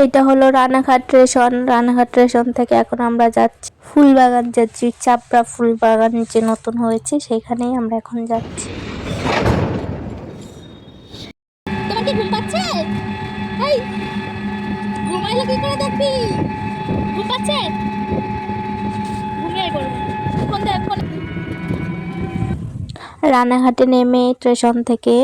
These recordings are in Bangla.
এটা হলো রানাঘাট স্টেশন। রানাঘাট স্টেশন থেকে এখন আমরা যাচ্ছি ফুলবাগান যাচ্ছি, চাপড়া ফুলবাগান যে নতুন হয়েছে সেখানেই আমরা এখন যাচ্ছি। তোমার কি ঘুম পাচ্ছে? এই ঘুমাইলে কি করে দেখবি? ঘুম পাচ্ছে? ঘুমিয়ে পড়বে। ফোন দে ফোন। রানাঘাটে নেমে স্টেশন থেকে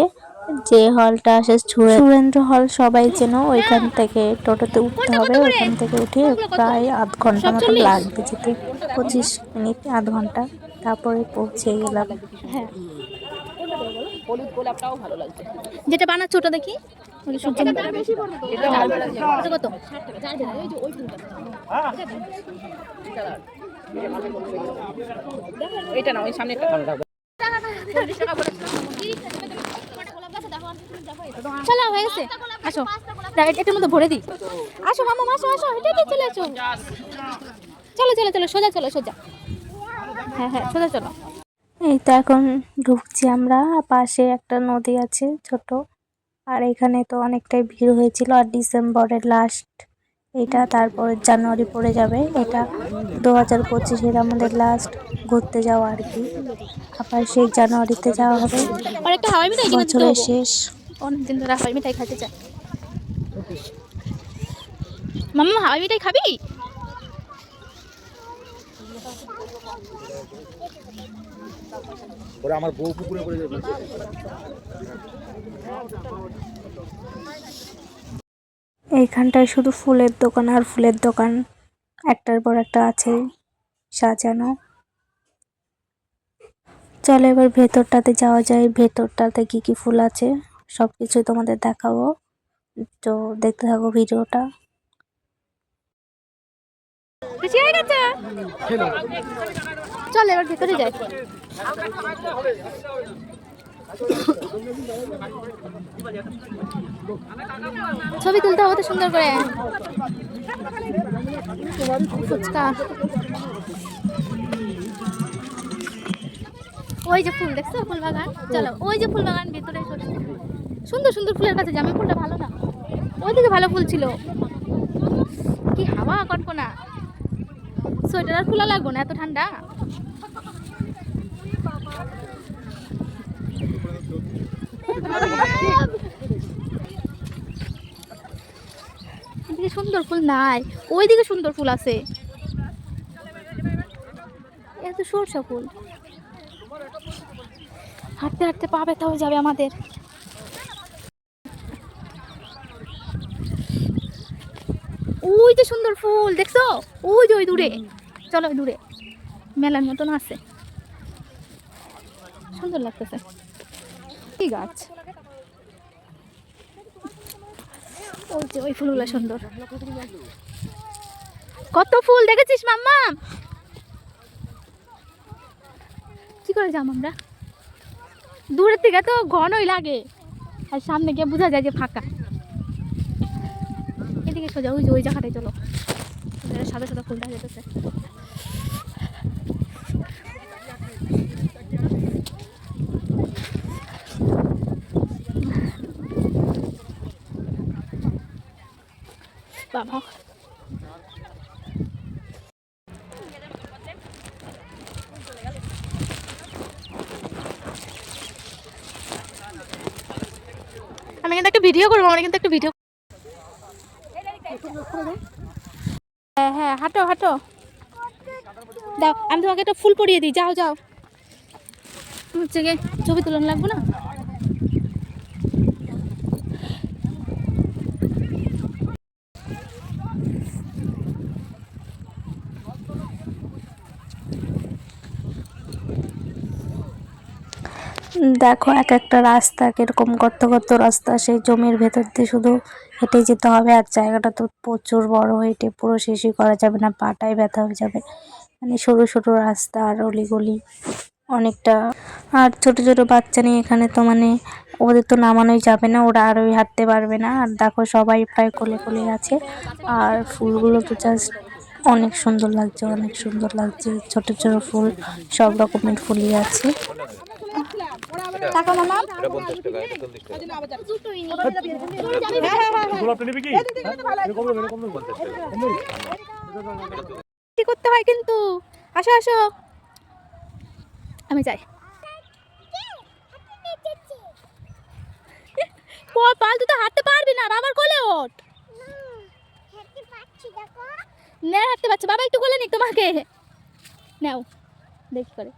যে হলটা আসে সুরেন্দ্র হল সবাই চেনো, ওইখান থেকে টোটোতে উঠতে হবে। ওইখান থেকে উঠে প্রায় আধ ঘন্টা মতো লাগবে যেতে, 25 মিনিট আধ ঘন্টা, তারপরে পৌঁছে গেলাম। হ্যাঁ, হলুদ গোলাপটাও ভালো লাগছে। যেটা বানাচ্ছ ওটা দেখি। ওই সূর্যমুখী বেশি পড়বে তো। এটা ভালো লাগছে। এটা কত? 60 টাকা। যাই দেন ওই যে ওই ফুলটা। হ্যাঁ এটা না, ওই সামনে একটা টাকা চলো হয়ে গেছে। আসো এটার মধ্যে ভরে দিই। আসো মামা, আসো আসো, হেঁটে চলে আসো। চলো চলো চলো, সোজা চলো সোজা। হ্যাঁ হ্যাঁ সোজা চলো। এই তো এখন ঢুকছি আমরা। পাশে একটা নদী আছে ছোট, আর এখানে তো অনেকটাই ভিড় হয়েছিল। আর ডিসেম্বরের লাস্ট এটা, তারপর জানুয়ারি পড়ে যাবে। এটা 2025-এর আমাদের লাস্ট ঘুরতে যাওয়া আর কি। আবার সেই জানুয়ারিতে যাওয়া হবে, আর একটা হাওয়াই মিঠাই কিনে দিতে বছরের হবে। শেষ। অনেকদিন ধরে হাওয়াই মিঠাই খেতে চাই। মাম্মা হাওয়াই মিঠাই খাবি? ওরা আমার বউ পুকুরে পড়ে যাবে। এইখানটায় শুধু ফুলের দোকান আর ফুলের দোকান, একটার পর একটা আছে সাজানো। চলো এবার ভেতরটাতে যাওয়া যায়। ভেতরটাতে কি কি ফুল আছে সবকিছু তোমাদের দেখাবো, তো দেখতে থাকো ভিডিওটা। চল এবার ভেতরে যাই। ছবি তুলতে হবে তো সুন্দর করে। ফুচকা, ওই যে ফুল দেখছো, ফুল বাগান। চলো ওই যে ফুল বাগান, ভিতরে সুন্দর সুন্দর ফুলের কাছে জামি ফুলটা ভালো না, ওইদিকে ভালো ফুল ছিল। কি হাওয়া কনকনা, সোয়েটার আর খোলা লাগবো না, এত ঠান্ডা। এদিকে সুন্দর ফুল নাই, ওইদিকে সুন্দর ফুল আছে। এত সরষা ফুল, হাঁটতে হাঁটতে পা ব্যথা হয়ে যাবে আমাদের। ওই যে সুন্দর ফুল দেখছো, ওই যে ওই দূরে। চলো ওই দূরে মেলার মতন আছে, সুন্দর লাগতেছে। কি গাছ, ওই যে ওই ফুলগুলো সুন্দর। কত ফুল দেখেছিস মাম্মা? কি করে যাম আমরা? দূরের থেকে তো ঘনই লাগে, আর সামনে গিয়ে বোঝা যায় যে ফাঁকা। এদিকে সোজা, ওই যে ওই জায়গাটায় চলো, সাদা সাদা ফুল দেখা যেতেছে। বাবা আমি কিন্তু একটা ভিডিও করবো, আমি কিন্তু একটা ভিডিও। হ্যাঁ হ্যাঁ হাঁটো হাঁটো, দাও আমি তোমাকে একটা ফুল পরিয়ে দিই। যাও যাও, হচ্ছে গিয়ে ছবি তুলন লাগবো না। দেখো এক একটা রাস্তা কিরকম গর্ত গর্ত রাস্তা, সেই জমির ভেতর দিয়ে শুধু হেঁটে যেতে হবে। আর জায়গাটা তো প্রচুর বড়, হেঁটে পুরো শেষই করা যাবে না, পাটায় ব্যথা হয়ে যাবে। মানে সরু সরু রাস্তা আর অলিগলি অনেকটা। আর ছোট ছোট বাচ্চা নিয়ে এখানে তো মানে ওদের তো নামানোই যাবে না, ওরা আরোই হাঁটতে পারবে না। আর দেখো সবাই প্রায় কোলে কোলে আছে। আর ফুলগুলো তো জাস্ট অনেক সুন্দর লাগছে, অনেক সুন্দর লাগছে। ছোট ছোট ফুল, সব রকমের ফুলই আছে। টাকা মামা এটা 50 টাকা, এটা 40 টাকা। দুটোই নি কি করতে হয় কিন্তু আসো আসো আমি যাই পাল তুই তো হাঁটতে পারবি না বাবার কোলে ওঠ না হাঁটতে পারছি বাবা একটু কোলে নিক তোমাকে নাও দেখি করে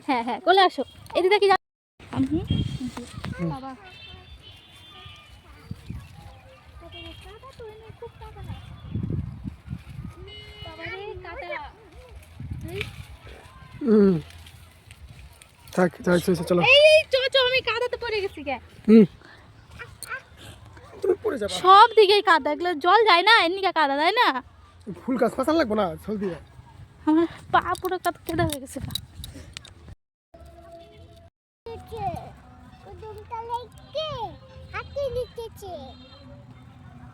হ্যাঁ হ্যাঁ কোলে আসো এদিকে কি বাবা থাক চলো এই চো আমি কাদাতে পড়ে গেছি কে তুমি পড়ে যাবা সব দিকেই কাদা এগুলো জল যায় না এমনিকে কাদা যায় না ফুল গাছ ফাসাল লাগবে না জল দিয়ে আমার পা পুরো কাদা কেটে হয়ে গেছে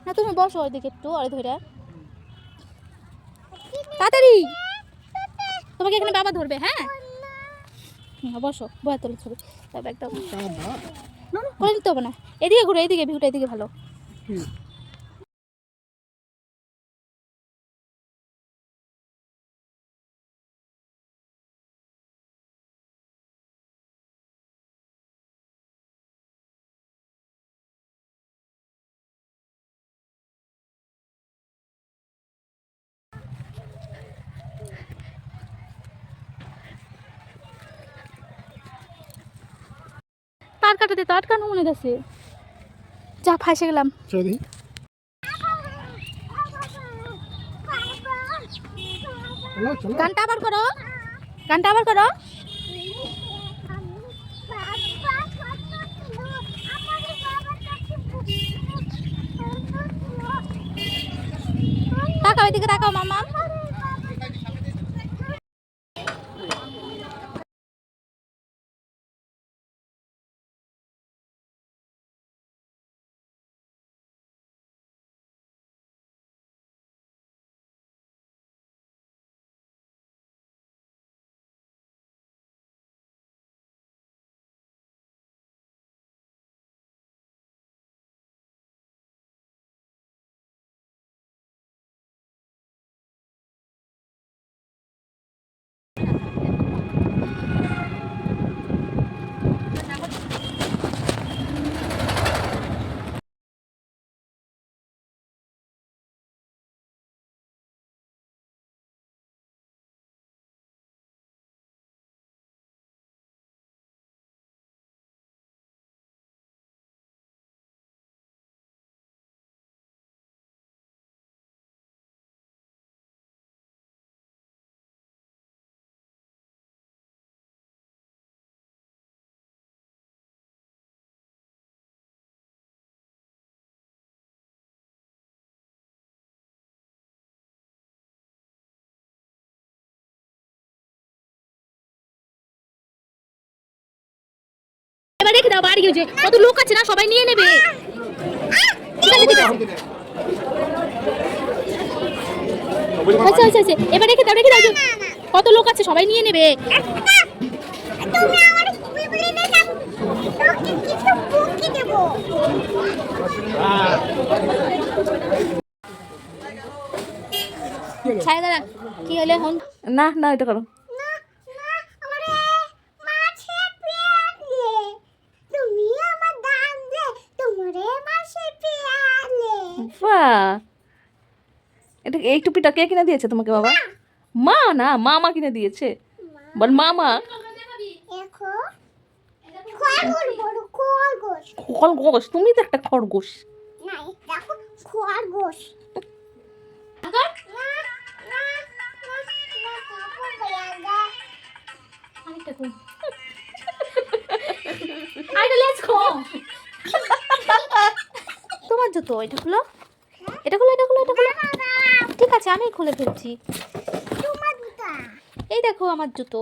না তুমি বসো ওইদিকে একটু আর ধরে তাড়াতাড়ি তোমাকে এখানে বাবা ধরবে হ্যাঁ বসো বয়া তোলে ছবি তবে একদম করে নিতে হবে না এদিকে ঘুরে এদিকে ভিউটা এদিকে ভালো তার কাটাতে তো আটকানো মনে গেছে যা ফাঁসে গেলাম চলো দেখি চলো গানটা আবার করো গানটা আবার করো তাকাও এদিকে তাকাও মামা এবার রেখে দাও বাড়ি গিয়ে কত লোক আছে না সবাই নিয়ে নেবে ঠিক আছে ঠিক আছে আচ্ছা আচ্ছা আচ্ছা এবার রেখে দাও কত লোক আছে সবাই নিয়ে নেবে ছায়া দাঁড়া কি হলে হন না না এটা করো বাহ এটা এই টুপিটা কে কিনে দিয়েছে তোমাকে বাবা মা না মামা কিনে দিয়েছে বল মামা খরগোশ তুমি তো একটা খরগোশ তোমার জুতো এটা খুলো এটা খুলো এটা খুলো এটা খুলো ঠিক আছে আমি খুলে ফেলছি এই দেখো আমার জুতো